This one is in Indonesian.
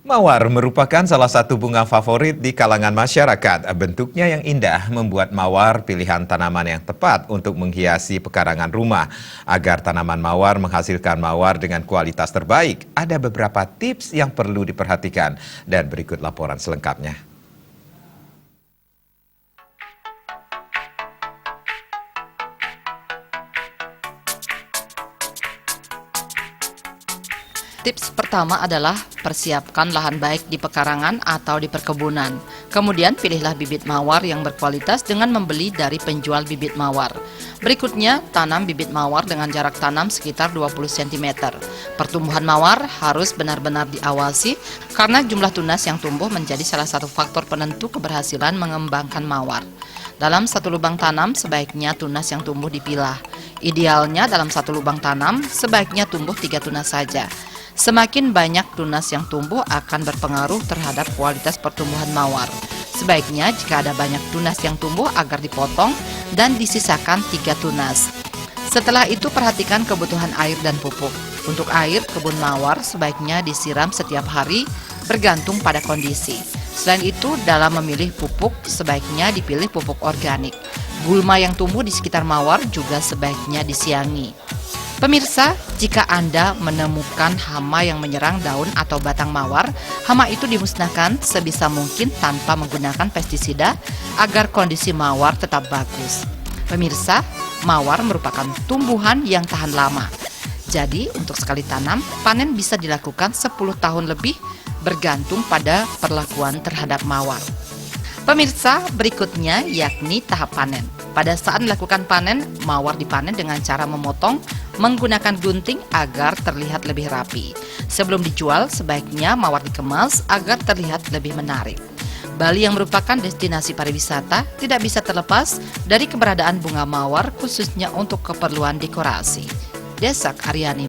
Mawar merupakan salah satu bunga favorit di kalangan masyarakat. Bentuknya yang indah membuat mawar pilihan tanaman yang tepat untuk menghiasi pekarangan rumah. Agar tanaman mawar menghasilkan mawar dengan kualitas terbaik, ada beberapa tips yang perlu diperhatikan. Dan berikut laporan selengkapnya. Tips pertama adalah persiapkan lahan baik di pekarangan atau di perkebunan. Kemudian pilihlah bibit mawar yang berkualitas dengan membeli dari penjual bibit mawar. Berikutnya, tanam bibit mawar dengan jarak tanam sekitar 20 cm. Pertumbuhan mawar harus benar-benar diawasi karena jumlah tunas yang tumbuh menjadi salah satu faktor penentu keberhasilan mengembangkan mawar. Dalam satu lubang tanam, sebaiknya tunas yang tumbuh dipilah. Idealnya dalam satu lubang tanam, sebaiknya tumbuh 3 tunas saja. Semakin banyak tunas yang tumbuh akan berpengaruh terhadap kualitas pertumbuhan mawar. Sebaiknya jika ada banyak tunas yang tumbuh agar dipotong dan disisakan 3 tunas. Setelah itu perhatikan kebutuhan air dan pupuk. Untuk air, kebun mawar sebaiknya disiram setiap hari bergantung pada kondisi. Selain itu, dalam memilih pupuk, sebaiknya dipilih pupuk organik. Gulma yang tumbuh di sekitar mawar juga sebaiknya disiangi. Pemirsa, jika Anda menemukan hama yang menyerang daun atau batang mawar, hama itu dimusnahkan sebisa mungkin tanpa menggunakan pestisida agar kondisi mawar tetap bagus. Pemirsa, mawar merupakan tumbuhan yang tahan lama. Jadi, untuk sekali tanam, panen bisa dilakukan 10 tahun lebih bergantung pada perlakuan terhadap mawar. Pemirsa, berikutnya yakni tahap panen. Pada saat melakukan panen, mawar dipanen dengan cara memotong menggunakan gunting agar terlihat lebih rapi. Sebelum dijual, sebaiknya mawar dikemas agar terlihat lebih menarik. Bali yang merupakan destinasi pariwisata tidak bisa terlepas dari keberadaan bunga mawar khususnya untuk keperluan dekorasi. Desak Aryani.